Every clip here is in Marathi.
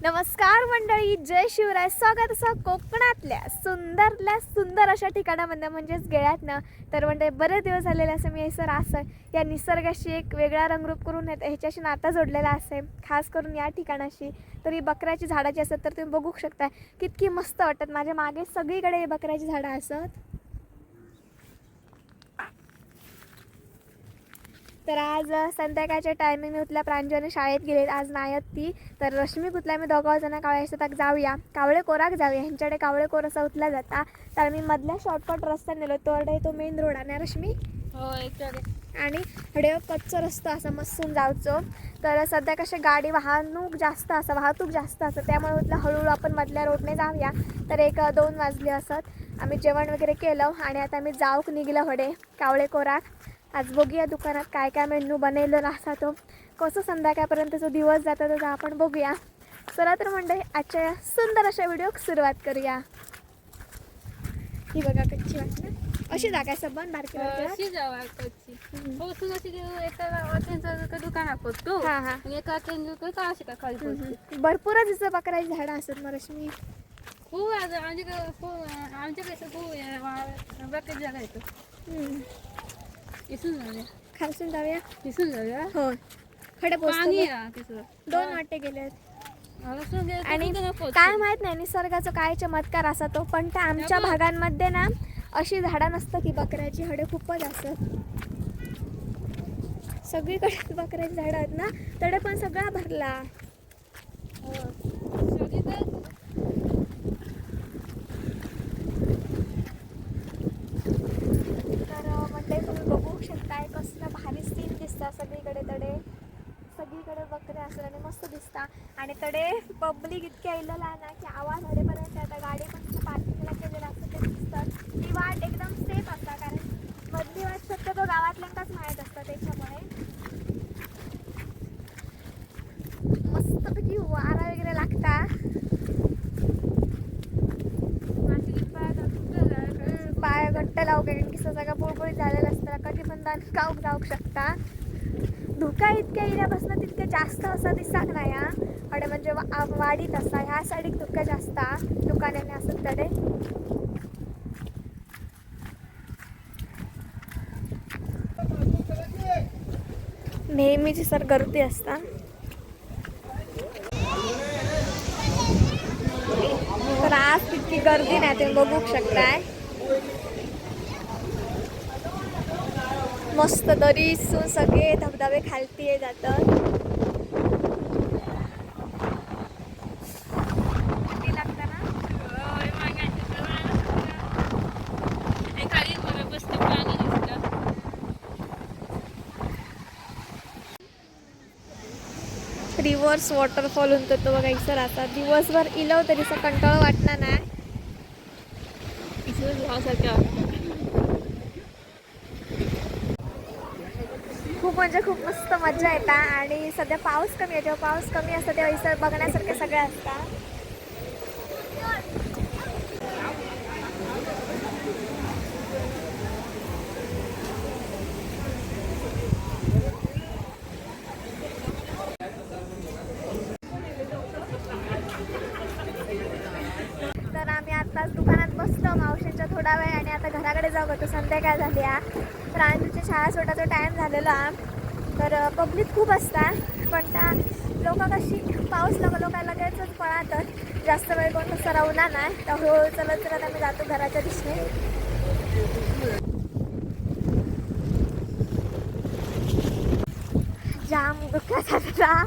नमस्कार मंडळी, जय शिवराय. स्वागत असं कोकणातल्या सुंदर अशा ठिकाणामध्ये म्हणजेच गेळ्यातनं. तर म्हणजे बरेच दिवस झालेले असं मी सर असं या निसर्गाशी एक वेगळा रंगरूप करून ह्याच्याशी नाता जोडलेला असेल, खास करून या ठिकाणाशी. तर ही बकऱ्याची झाडाची असत तर तुम्ही बघू शकता कितकी मस्त वाटतात. माझ्या मागे सगळीकडे बकऱ्याची झाडं असत. तर आज संध्याकाळच्या टायमिंग उठल्या, प्रांजली शाळेत गेले, आज नाहीत ती. तर रश्मी कुठल्या मी दोघं जण कावळे शेतात जाऊया, कावळे कोराक जाऊया. ह्यांच्याकडे कावळे कोर असा उठला जाता. तर मी मधल्या शॉर्टकट रस्ता नेलो, तो मेन रोड आहे रश्मी. हो आणि हडे कच्चा रस्ता असा मस्तून जाऊचो. तर सध्या कसे गाडी वाहतूक जास्त असं त्यामुळे म्हटलं हळूहळू आपण मधल्या रोडने जाऊया. तर 1-2 वाजले असत. आम्ही जेवण वगैरे केलं आणि आता आम्ही जाऊक निघलो हडे कावळे कोराक. आज बघूया दुकानात काय काय मेन्यू बनवलेला असा, तो कसं संध्याकाळपर्यंत जो दिवस जातो तो आपण बघूया. चला तर मंडळी, आजच्या सुंदर अशा व्हिडिओ सुरुवात करूया. ही बघा कच्ची वाटणं अशी जागा सबन बारकी अशी जावा कच्ची पोसून अशी एका त्यांचं दुकान आखतो. हां हां, एका त्यांचं का अशी का खाली भरपूरच इथं बकऱ्याची झाडं असतात मग रश्मी. हो आमच्याकडे खूप बाकी जागा येतो. इसून जाऊया, खालसून जाऊया. इसून जाऊया. हो, खडे पाणी पोचतो. 2 वाटे गेले. आणि आणि काय माहित नाही निसर्गाचा काय चमत्कार असा तो, पण त्या आमच्या भागांमध्ये ना अशी झाडं नसतात. ती बकऱ्याची हडे खूपच असतात. सगळीकडे बकऱ्याची झाडं आहेत ना, तडे पण सगळा भरला. तर म्हणजे तुम्ही बघू शकताय कसलं भारी सीन दिसतं सगळीकडे. सगळीकडे बकरे असतात आणि मस्त दिसता. आणि तडे पब्लिक इतके आलेला ना की आवाज हडेपर्यंत आता गाडी पण पार्किंगला केलेलं असतं ते दिसतात. ती वाट एकदम सेफ असता, कारण मधली वाट शक्यतो गावातल्यांकाच माहीत असतं. त्याच्यामुळे मस्तपैकी वारा वगैरे लागता. पाय घट्ट लावू कारण की सगळं बुळबुळीत झालेलं असतं. कधी पण काऊक जाऊ शकता. धुका इतक्या येण्यापासून तितकं जास्त असं दिसत नाही हा हडे, म्हणजे वाढीत असा ह्या साईडीक धुका जास्त दुकानाने असत तडे. नेहमीची सर गर्दी असता. तर आज तितकी गर्दी नाही, तुम्ही बघू शकताय. मस्त दरीसून सगळे धबधबे खालती जातात. थंडी लागतं ना. रिव्हर्स वॉटरफॉल होतो तो बघा सर. आता दिवसभर इलो तरी असं कंटाळा वाटणार नाही. खूप म्हणजे खूप मस्त मजा येता. आणि सध्या पाऊस कमी आहे, जेव्हा पाऊस कमी असतो तेव्हा इथं बघण्यासारखे सगळे असतात. तर आम्ही आत्ताच दुकानात बसतो मावशींच्या थोडा वेळ आणि आता घराकडे जाऊ होतो. संध्याकाळ झाली आहे. प्रांजूची शाळा सुटायचा टाईम झालेला. तर पब्लिक खूप असतात, पण त्या लोक कशी पाऊस लोक लगेचच पळतात. जास्त वेळ कोण तसं राहणार नाही. तर हळूहळू चलत आम्ही जातो घराच्या दिशेने. जाम दुःखाचा झाला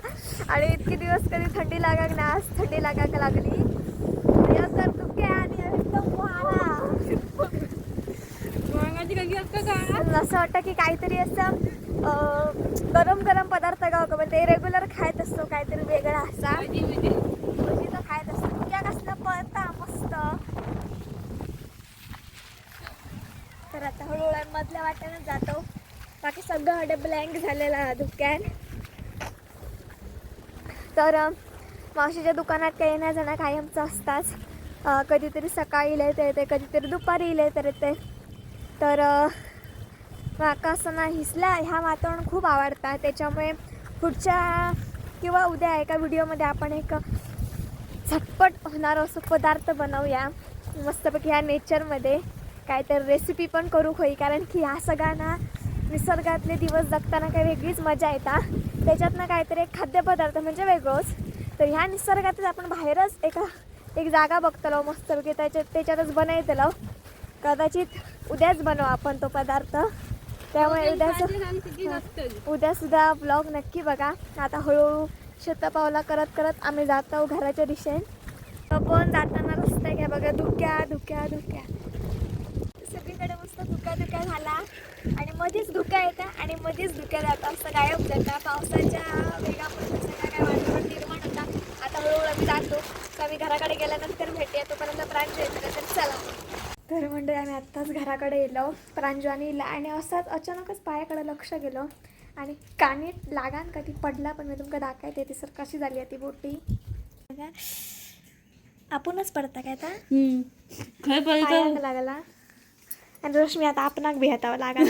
आणि इतके दिवस कधी थंडी लागाक ना, आज थंडी लागाक लागली. तर दुःखे आणि एकदम वारा. असं वाटतं की काहीतरी असं गरम पदार्थ गाव ते रेग्युलर खायत असतो, काहीतरी वेगळा असा भजी तर खायत असतो. तुझ्या कसलं पळता मस्त. तर आता हळूहळू मधल्या वाट्यानं जातो. बाकी सगळं हडे ब्लँक झालेला धुक्यान. तर मावशीच्या दुकानात काही येण्याजाणं कायमचं असताच. कधीतरी सकाळी येते, कधीतरी दुपारी येते. तर माका असं ना हिसला ह्या वातावरण खूप आवडतात. त्याच्यामुळे पुढच्या किंवा उद्या एका व्हिडिओमध्ये आपण एक झटपट होणारं असं पदार्थ बनवूया मस्तपैकी ह्या नेचरमध्ये. काहीतरी रेसिपी पण करू होई, कारण की ह्या सगळ्या ना निसर्गातले दिवस जगताना काही वेगळीच मजा येतात. त्याच्यातनं काहीतरी एक खाद्यपदार्थ म्हणजे वेगळंच. तर ह्या निसर्गातच आपण बाहेरच एक जागा बघतलो मस्तपैकी त्याच्यातच बनवतलो. कदाचित उद्याच बनवू आपण तो पदार्थ. त्यामुळे उद्या सुद्धा ब्लॉग नक्की बघा. आता हळूहळू शतपावला करत करत आम्ही जातो घराच्या दिशेने. पण जाताना रस्ता घ्या बघा, धुक्या धुक्या धुक्या सगळीकडे मस्त धुक्या धुक्या झाला आणि मध्येच धुक्या येतात आणि मध्येच धुक्या जातात, असं गायब जातात. पावसाच्या वेगामुळे सगळं काय वातावरण निर्माण होता. आता हळूहळू आम्ही जातो. तर आम्ही घराकडे गेल्यानंतर भेटूया. तोपर्यंत प्रांजू येतो तर चला. तर म्हणजे आम्ही आत्ताच घराकडे गेलो प्रांजू आणि आणि असाच अचानकच पायाकडे लक्ष गेलो आणि कानी लागान कधी पडला. पण मी तुमका दाखवते ती सर कशी झाली आहे ती बोटी. आपणच पडता काय आता पायाक लागला आणि रश्मी आता आपणाक भेटावं लागा.